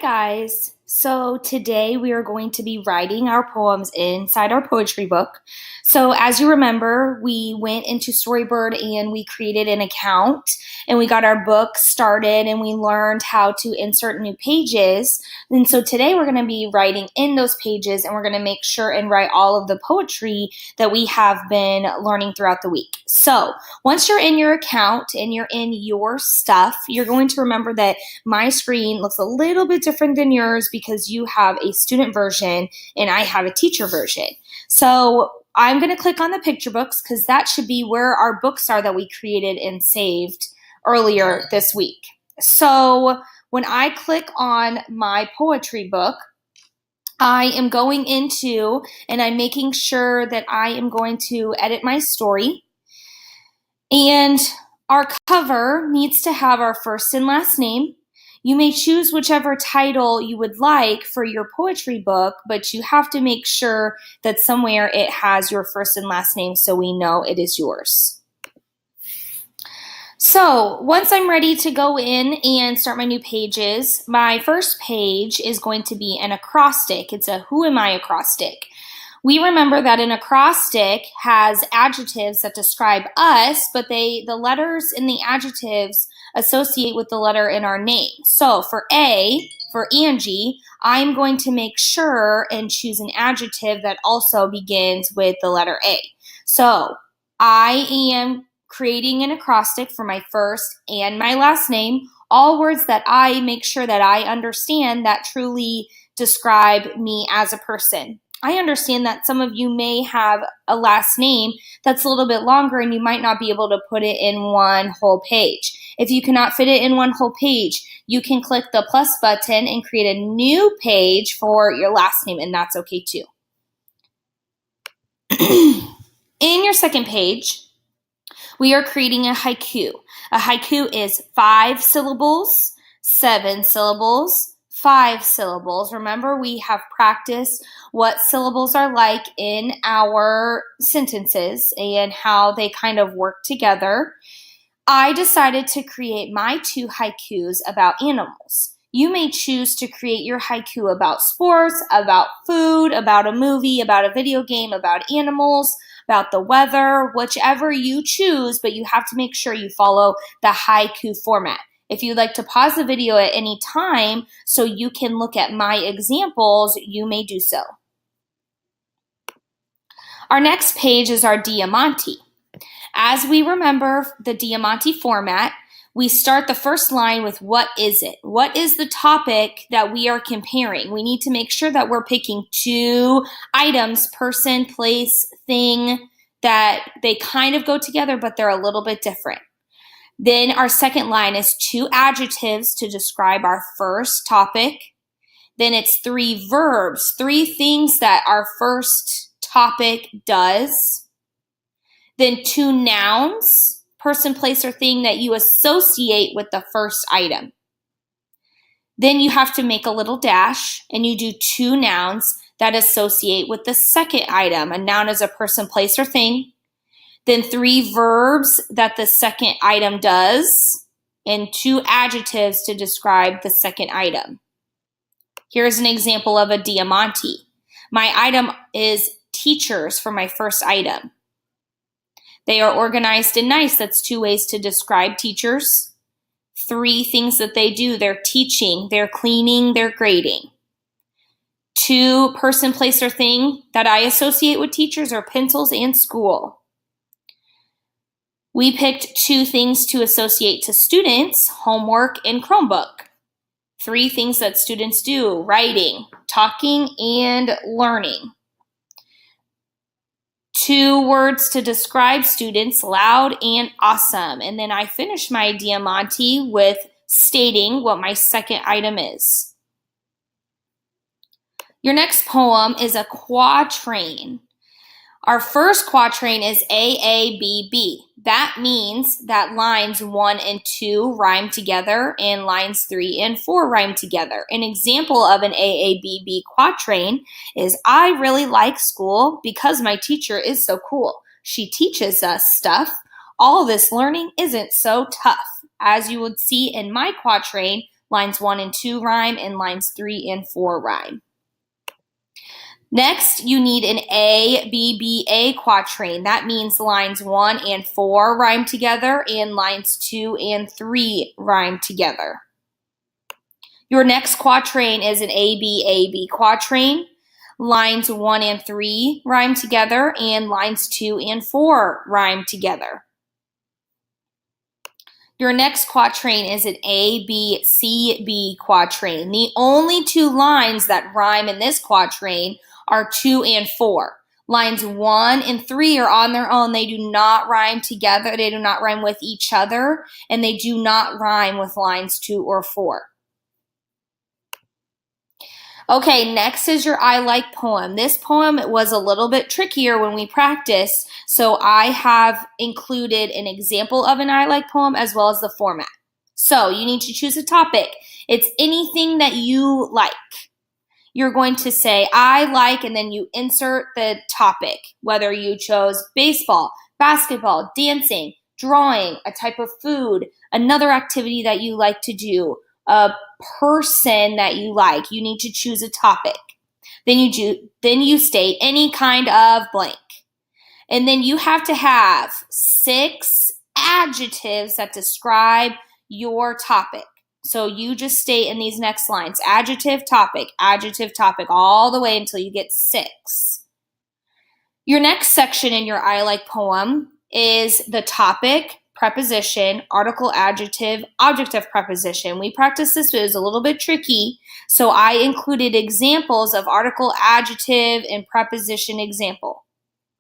Guys. So today we are going to be writing our poems inside our poetry book. So as you remember, we went into Storybird and we created an account and we got our book started and we learned how to insert new pages. And so today we're going to be writing in those pages and we're going to make sure and write all of the poetry that we have been learning throughout the week. So once you're in your account and you're in your stuff, you're going to remember that my screen looks a little bit different than yours because you have a student version and I have a teacher version. So I'm going to click on the picture books because that should be where our books are that we created and saved earlier this week. So when I click on my poetry book, I am going into and I'm making sure that I am going to edit my story. And our cover needs to have our first and last name. You may choose whichever title you would like for your poetry book, but you have to make sure that somewhere it has your first and last name so we know it is yours. So once I'm ready to go in and start my new pages, my first page is going to be an acrostic. It's a Who Am I acrostic. We remember that an acrostic has adjectives that describe us, but the letters in the adjectives associate with the letter in our name. So for A, for Angie, I'm going to make sure and choose an adjective that also begins with the letter A. So I am creating an acrostic for my first and my last name, all words that I make sure that I understand that truly describe me as a person. I understand that some of you may have a last name that's a little bit longer and you might not be able to put it in one whole page. If you cannot fit it in one whole page, you can click the plus button and create a new page for your last name, and that's okay too. In your second page, we are creating a haiku. A haiku is 5 syllables, 7 syllables, 5 syllables. Remember, we have practiced what syllables are like in our sentences and how they kind of work together. I decided to create my 2 haikus about animals. You may choose to create your haiku about sports, about food, about a movie, about a video game, about animals, about the weather, whichever you choose, but you have to make sure you follow the haiku format. If you'd like to pause the video at any time so you can look at my examples, you may do so. Our next page is our Diamante. As we remember the Diamante format, we start the first line with what is it? What is the topic that we are comparing? We need to make sure that we're picking 2 items, person, place, thing, that they kind of go together, but they're a little bit different. Then our second line is 2 adjectives to describe our first topic. Then it's 3 verbs, 3 things that our first topic does. Then 2 nouns, person, place, or thing that you associate with the first item. Then you have to make a little dash and you do 2 nouns that associate with the second item. A noun is a person, place, or thing. Then 3 verbs that the second item does, and 2 adjectives to describe the second item. Here's an example of a Diamante. My item is teachers for my first item. They are organized and nice. That's 2 ways to describe teachers. 3 things that they do. They're teaching, they're cleaning, they're grading. 2 person, place, or thing that I associate with teachers are pencils and school. We picked 2 things to associate to students, homework and Chromebook. 3 things that students do, writing, talking, and learning. 2 words to describe students, loud and awesome. And then I finish my Diamante with stating what my second item is. Your next poem is a quatrain. Our first quatrain is AABB. That means that lines 1 and 2 rhyme together and lines 3 and 4 rhyme together. An example of an AABB quatrain is I really like school because my teacher is so cool. She teaches us stuff. All this learning isn't so tough. As you would see in my quatrain, Lines 1 and 2 rhyme, and lines 3 and 4 rhyme. Next, you need an ABBA quatrain. That means lines 1 and 4 rhyme together, and lines 2 and 3 rhyme together. Your next quatrain is an ABAB quatrain. Lines 1 and 3 rhyme together, and lines 2 and 4 rhyme together. Your next quatrain is an ABCB quatrain. The only two lines that rhyme in this quatrain are 2 and 4. Lines 1 and 3 are on their own. They do not rhyme together. They do not rhyme with each other, and they do not rhyme with lines 2 or 4. Okay, next is your I Like poem. This poem was a little bit trickier when we practiced, so I have included an example of an I Like poem as well as the format. So you need to choose a topic. It's anything that you like. You're going to say, I like, and then you insert the topic, whether you chose baseball, basketball, dancing, drawing, a type of food, another activity that you like to do, a person that you like. You need to choose a topic. Then you state any kind of blank. And then you have to have 6 adjectives that describe your topic. So you just state in these next lines, adjective, topic, all the way until you get 6. Your next section in your I Like poem is the topic, preposition, article, adjective, object of preposition. We practiced this, but it was a little bit tricky, so I included examples of article, adjective, and preposition example.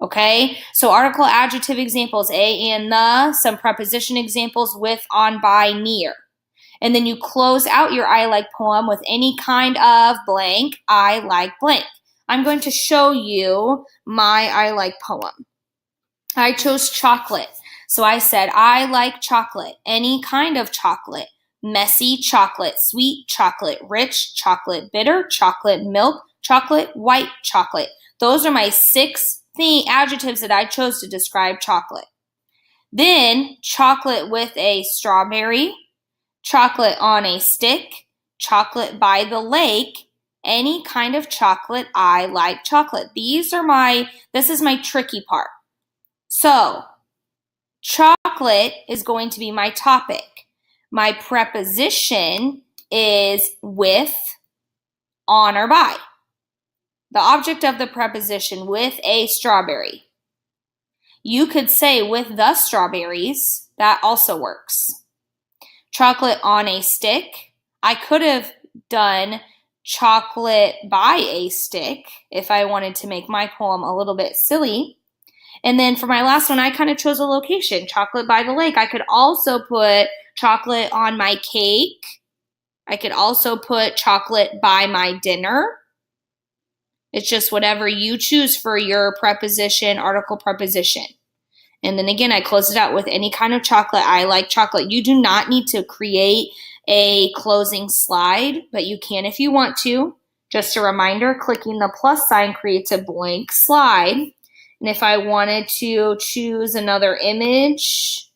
Okay, so article, adjective examples, a and the, some preposition examples with, on, by, near. And then you close out your I Like poem with any kind of blank, I like blank. I'm going to show you my I Like poem. I chose chocolate. So I said, I like chocolate, any kind of chocolate, messy chocolate, sweet chocolate, rich chocolate, bitter chocolate, milk chocolate, white chocolate. Those are my 6 adjectives that I chose to describe chocolate. Then chocolate with a strawberry, chocolate on a stick, chocolate by the lake, any kind of chocolate, I like chocolate. This is my tricky part. So, chocolate is going to be my topic. My preposition is with, on, or by. The object of the preposition, with a strawberry. You could say with the strawberries. That also works. Chocolate on a stick. I could have done chocolate by a stick if I wanted to make my poem a little bit silly. And then for my last one, I kind of chose a location, chocolate by the lake. I could also put chocolate on my cake. I could also put chocolate by my dinner. It's just whatever you choose for your preposition, article, preposition. And then again, I close it out with any kind of chocolate. I like chocolate. You do not need to create a closing slide, but you can if you want to. Just a reminder, clicking the plus sign creates a blank slide. And if I wanted to choose another image,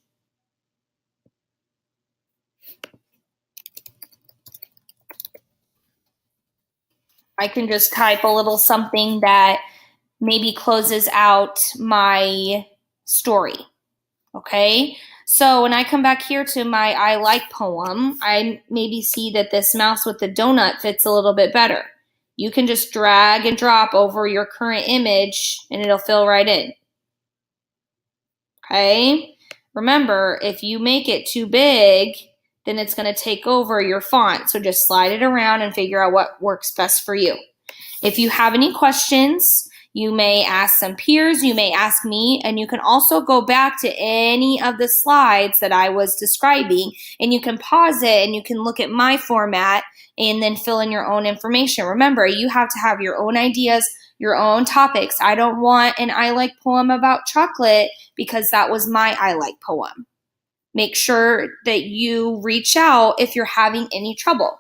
I can just type a little something that maybe closes out my story. Okay, so when I come back here to my I Like poem, I maybe see that this mouse with the donut fits a little bit better. You can just drag and drop over your current image and it'll fill right in. Okay, remember, if you make it too big, then it's going to take over your font. So just slide it around and figure out what works best for you. If you have any questions, you may ask some peers, you may ask me, and you can also go back to any of the slides that I was describing, and you can pause it and you can look at my format and then fill in your own information. Remember, you have to have your own ideas, your own topics. I don't want an I Like poem about chocolate because that was my I Like poem. Make sure that you reach out if you're having any trouble.